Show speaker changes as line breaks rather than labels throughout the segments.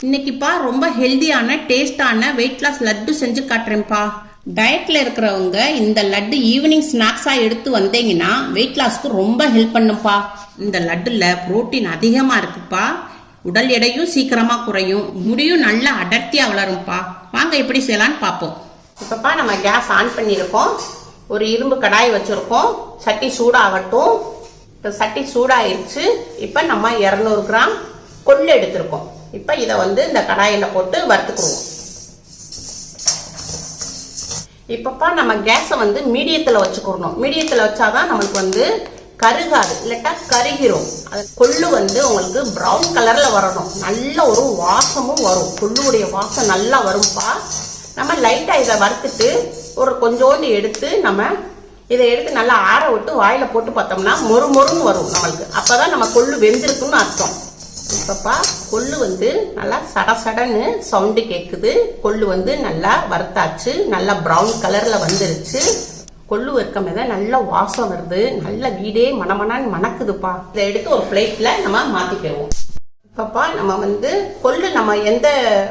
இன்னைக்குப்பா ரொம்ப ஹெல்தியான டேஸ்டான வெயிட் லாஸ் லட்டு செஞ்சு காட்டுறேன்ப்பா. டயட்ல இருக்கிறவங்க இந்த லட்டு ஈவினிங் ஸ்நாக்ஸா எடுத்து வந்தீங்கன்னா வெயிட் லாஸ்க்கு ரொம்ப ஹெல்ப் பண்ணுப்பா. இந்த லட்டுல புரோட்டீன் அதிகமா இருக்குப்பா. உடல் எடையும் சீக்கிரமா குறையும், முடியும் நல்லா அடர்த்தியா வளரும்ப்பா. வாங்க எப்படி செய்யலான்னு பார்ப்போம். இப்பப்பா நம்ம கேஸ் ஆன் பண்ணியிருக்கோம். ஒரு இரும்பு கடாய் வச்சிருக்கோம். சட்டி சூடாகட்டும். இப்போ சட்டி சூடாயிருச்சு. இப்போ நம்ம 200 கிராம் கொள்ளு எடுத்திருக்கோம். இப்போ இதை இந்த கடாயில் போட்டு வறுத்துக்குருவோம். இப்பப்பா நம்ம கேஸை மீடியத்தில் வச்சுக்கிறணும். மீடியத்தில் வச்சாதான் நம்மளுக்கு கருகாது, இல்லட்டா கருகிரும். அது கொள்ளு உங்களுக்கு ப்ரௌன் கலர்ல வரணும். நல்ல ஒரு வாசமும் வரும். கொள்ளுடைய வாசம் நல்லா வரும்பா. நம்ம லைட்டா இதை வறுத்துட்டு ஒரு கொஞ்சோண்டு எடுத்து நம்ம இதை எடுத்து நல்லா ஆற விட்டு வாயில போட்டு பார்த்தோம்னா மொறு மொறுன்னு வரும் நம்மளுக்கு. அப்பதான் நம்ம கொள்ளு வெந்திருக்குன்னு அர்த்தம். இப்பப்பா கொள்ளு நல்லா சடசடன்னு சவுண்டு கேட்குது. கொள்ளு நல்லா வறுத்தாச்சு. நல்லா ப்ரௌன் கலர்ல வந்துருச்சு. கொள்ளு வறுக்கம் நல்ல வாசம் வருது. நல்ல வீடே மணமணான்னு மணக்குதுப்பா. இதை எடுத்து ஒரு பிளேட்ல நம்ம மாத்திக்கிடுவோம். இப்பப்பா நம்ம கொள்ளு நம்ம எந்த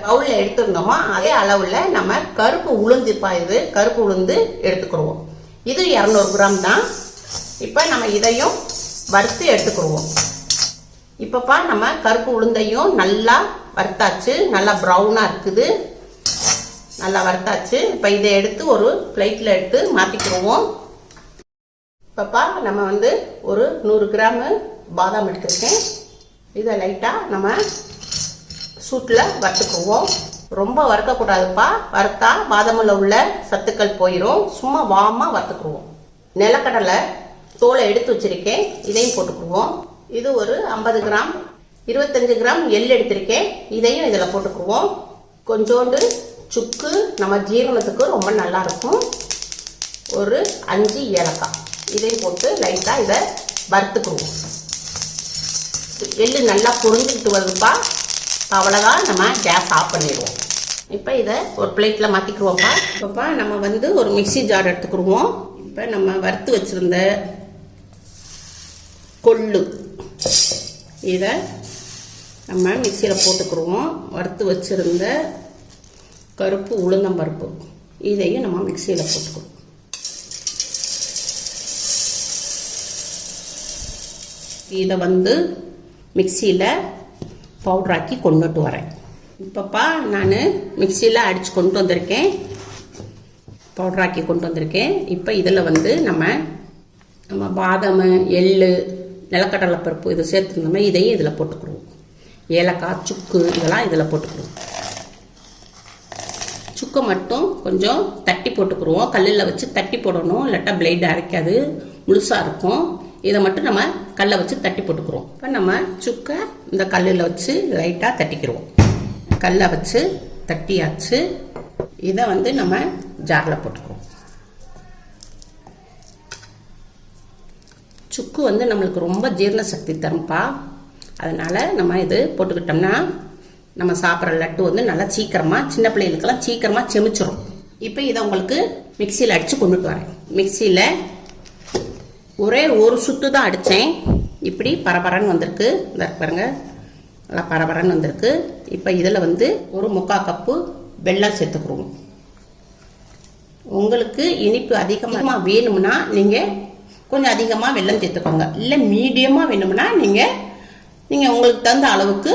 பவுல்ல எடுத்திருந்தோமோ அதே அளவுல நம்ம கருப்பு உளுந்துப்பா. இது கருப்பு உளுந்து எடுத்துக்கிடுவோம். இது 200 கிராம் தான். இப்ப நம்ம இதையும் வறுத்து எடுத்துக்கிடுவோம். இப்பப்பா நம்ம கருப்பு உளுந்தையும் நல்லா வறுத்தாச்சு. நல்லா ப்ரௌனா இருக்குது. நல்லா வறுத்தாச்சு. இப்ப இதை எடுத்து ஒரு பிளேட்ல எடுத்து மாத்திக்கிடுவோம். இப்பப்பா நம்ம ஒரு 100 கிராம் பாதாம் எடுத்துருக்கேன். இதை லைட்டா நம்ம சூட்ல வறுத்துக்குவோம். ரொம்ப வறுக்கக்கூடாதுப்பா. வறுத்தா பாதாமில் உள்ள சத்துக்கள் போயிடும். சும்மா வாமா வறுத்துக்குருவோம். நிலக்கடலை தோலை எடுத்து வச்சிருக்கேன். இதையும் போட்டுக்குருவோம். இது ஒரு 50 கிராம் 25 கிராம் எள் எடுத்திருக்கேன். இதையும் இதில் போட்டுக்குருவோம். கொஞ்சோண்டு சுக்கு நம்ம ஜீரணத்துக்கு ரொம்ப நல்லா இருக்கும். ஒரு 5 ஏலக்காய் இதையும் போட்டு லைட்டாக இதை வறுத்துக்குருவோம். எள்ளு நல்லா பொரிஞ்சுக்கிட்டு வருதுப்பா. அவ்வளோதான், நம்ம கேஸ் ஆஃப் பண்ணிடுவோம். இப்போ இதை ஒரு பிளேட்டில் மாற்றிக்குருவோம்ப்பா. இப்போப்பா நம்ம ஒரு மிக்சி ஜார் எடுத்துக்கிடுவோம். இப்போ நம்ம வறுத்து வச்சுருந்த கொள்ளு இதை நம்ம மிக்சியில் போட்டுக்கிடுவோம். வறுத்து வச்சுருந்த கருப்பு உளுந்தம்பருப்பு இதையும் நம்ம மிக்சியில் போட்டுக்குவோம். இதை மிக்சியில் பவுடராக்கி கொண்டுட்டு வரேன். இப்பப்பா நான் மிக்சியில் அடித்து கொண்டு வந்திருக்கேன். பவுடராக்கி கொண்டு வந்திருக்கேன். இப்போ இதில் நம்ம பாதாம், எள்ளு, நிலக்கடலை பருப்பு இதை சேர்த்துருந்தோம்னா இதையும் இதில் போட்டுக்குருவோம். ஏலக்காய், சுக்கு இதெல்லாம் இதில் போட்டுக்குருவோம். சுக்கை மட்டும் கொஞ்சம் தட்டி போட்டுக்குருவோம். கல்லில் வச்சு தட்டி போடணும், இல்லாட்டா பிளேட் அரைக்காது, முழுசாக இருக்கும். இதை மட்டும் நம்ம கல்லை வச்சு தட்டி போட்டுக்குருவோம். இப்போ நம்ம சுக்கை இந்த கல்லில் வச்சு லைட்டாக தட்டிக்கிடுவோம். கல்லை வச்சு தட்டியாச்சு. இதை நம்ம ஜாரில் போட்டுக்குவோம். சுக்கு நம்மளுக்கு ரொம்ப ஜீரண சக்தி தரும்பா. அதனால நம்ம இது போட்டுக்கிட்டோம்னா நம்ம சாப்பிட்ற லட்டு நல்லா சீக்கிரமாக, சின்ன பிள்ளைகளுக்கெல்லாம் சீக்கிரமாக செமிச்சிரும். இப்போ இதை உங்களுக்கு மிக்சியில் அடித்து கொண்டுட்டு வரேன். மிக்சியில் ஒரே ஒரு சுத்து தான் அடித்தேன். இப்படி பரபரன்னு வந்திருக்கு. இந்த பாருங்க, நல்லா பரபரன்னு வந்திருக்கு. இப்போ இதில் ஒரு 3/4 கப்பு வெல்லம் சேர்த்துக்குருவோம். உங்களுக்கு இனிப்பு அதிகமாக வேணும்னா நீங்கள் கொஞ்சம் அதிகமாக வெல்லம் சேர்த்துக்கோங்க. இல்லை மீடியமாக வேணும்னா நீங்கள் உங்களுக்கு தகுந்த அளவுக்கு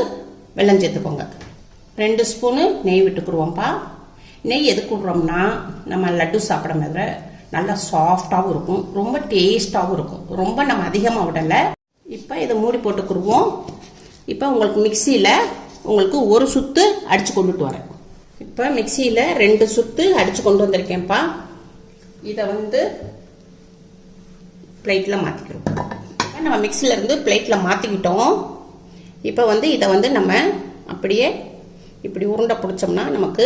வெல்லம் சேர்த்துக்கோங்க. 2 ஸ்பூனு நெய் விட்டுக்குருவோம்ப்பா. நெய் எதுக்கு விட்றோம்னா நம்ம லட்டு சாப்பிட மாதிரி நல்லா சாஃப்டாகவும் இருக்கும், ரொம்ப டேஸ்டாகவும் இருக்கும். ரொம்ப நம்ம அதிகமாக விடலை. இப்போ இதை மூடி போட்டுக்குருவோம். இப்போ உங்களுக்கு மிக்சியில் உங்களுக்கு ஒரு சுத்து அடித்து கொண்டுட்டு வரேன். இப்போ மிக்சியில் 2 சுத்து அடித்து கொண்டு வந்திருக்கேன்ப்பா. இதை பிளேட்டில் மாற்றிக்கிறோம். நம்ம மிக்சியில் இருந்து பிளேட்டில் மாற்றிக்கிட்டோம். இப்போ இதை நம்ம அப்படியே இப்படி உருண்டை பிடிச்சோம்னா நமக்கு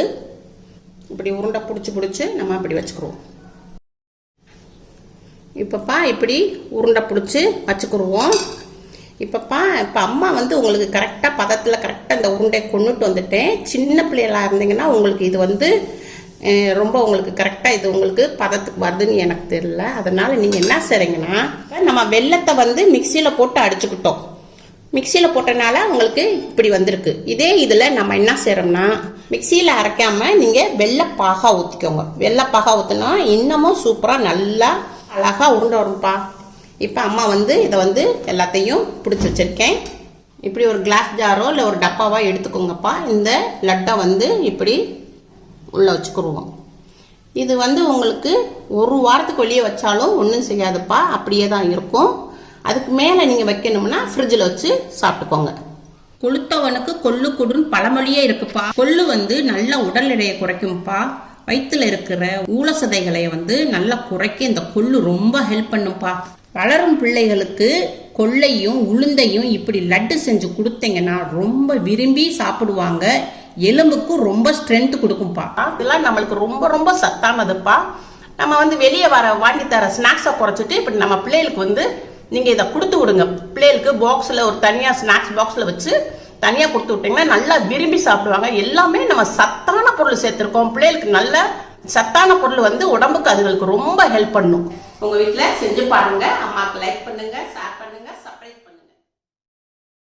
இப்படி உருண்டை பிடிச்சி நம்ம அப்படி வச்சுக்கிறோம். இப்பப்பா இப்படி உருண்டை பிடிச்சி வச்சுக்கிடுவோம். இப்பப்பா இப்போ அம்மா உங்களுக்கு கரெக்டாக பதத்தில் கரெக்டாக இந்த உருண்டையை கொண்டுட்டு வந்துட்டேன். சின்ன பிள்ளைகளாக இருந்தீங்கன்னா உங்களுக்கு இது ரொம்ப உங்களுக்கு கரெக்டாக இது உங்களுக்கு பதத்துக்கு வருதுன்னு எனக்கு தெரியல. அதனால நீங்கள் என்ன செய்றீங்கன்னா, நம்ம வெல்லத்தை மிக்சியில் போட்டு அடிச்சுக்கிட்டோம். மிக்சியில் போட்டனால உங்களுக்கு இப்படி வந்திருக்கு. இதே இதில் நம்ம என்ன செய்கிறோம்னா மிக்சியில் அரைக்காமல் நீங்கள் வெள்ளைப்பாகா ஊற்றிக்கோங்க. வெள்ளைப்பாகா ஊற்றினா இன்னமும் சூப்பராக நல்லா அழகாக உருண்டை வரும்ப்பா. இப்போ அம்மா இதை எல்லாத்தையும் பிடிச்சி வச்சுருக்கேன். இப்படி ஒரு கிளாஸ் ஜாரோ இல்லை ஒரு டப்பாவோ எடுத்துக்கோங்கப்பா. இந்த லட்டை இப்படி உள்ளே வச்சுக்கிடுவோம். இது உங்களுக்கு ஒரு வாரத்துக்கு வெளியே வச்சாலும் ஒன்றும் செய்யாதுப்பா, அப்படியே தான் இருக்கும். அதுக்கு மேலே நீங்கள் வைக்கணும்னா ஃப்ரிட்ஜில் வச்சு சாப்பிட்டுக்கோங்க. கொளுத்தவனுக்கு கொள்ளு கொடுன்னு பழமொழியே இருக்குப்பா. கொள்ளு நல்ல உடல் எடையை குறைக்கும்ப்பா. வயிற்றுல இருக்கிற ஊழசதைகளை நல்லா குறைக்க இந்த கொள்ளு ரொம்ப ஹெல்ப் பண்ணும்ப்பா. வளரும் பிள்ளைகளுக்கு கொள்ளையும் உளுந்தையும் இப்படி லட்டு செஞ்சு கொடுத்தீங்கன்னா ரொம்ப விரும்பி சாப்பிடுவாங்க. எலும்புக்கும் ரொம்ப ஸ்ட்ரென்த் கொடுக்கும்பா. இதெல்லாம் நம்மளுக்கு ரொம்ப ரொம்ப சத்தானதுப்பா. நம்ம வெளியே வாங்கி தர ஸ்நாக்ஸை குறைச்சிட்டு இப்படி நம்ம பிள்ளைகளுக்கு நீங்கள் இதை கொடுத்து விடுங்க. பிள்ளைகளுக்கு பாக்ஸில் ஒரு தனியாக ஸ்நாக்ஸ் பாக்ஸில் வச்சு தனியாக கொடுத்து விட்டீங்கன்னா நல்லா விரும்பி சாப்பிடுவாங்க. எல்லாமே நம்ம சத்தான பொருள் சேர்த்துருக்கோம். பிள்ளைகளுக்கு நல்ல சத்தான பொருள் உடம்புக்கு அதுகளுக்கு ரொம்ப ஹெல்ப் பண்ணும். உங்கள் வீட்டில் செஞ்சு பாருங்க. அம்மாவுக்கு லைக்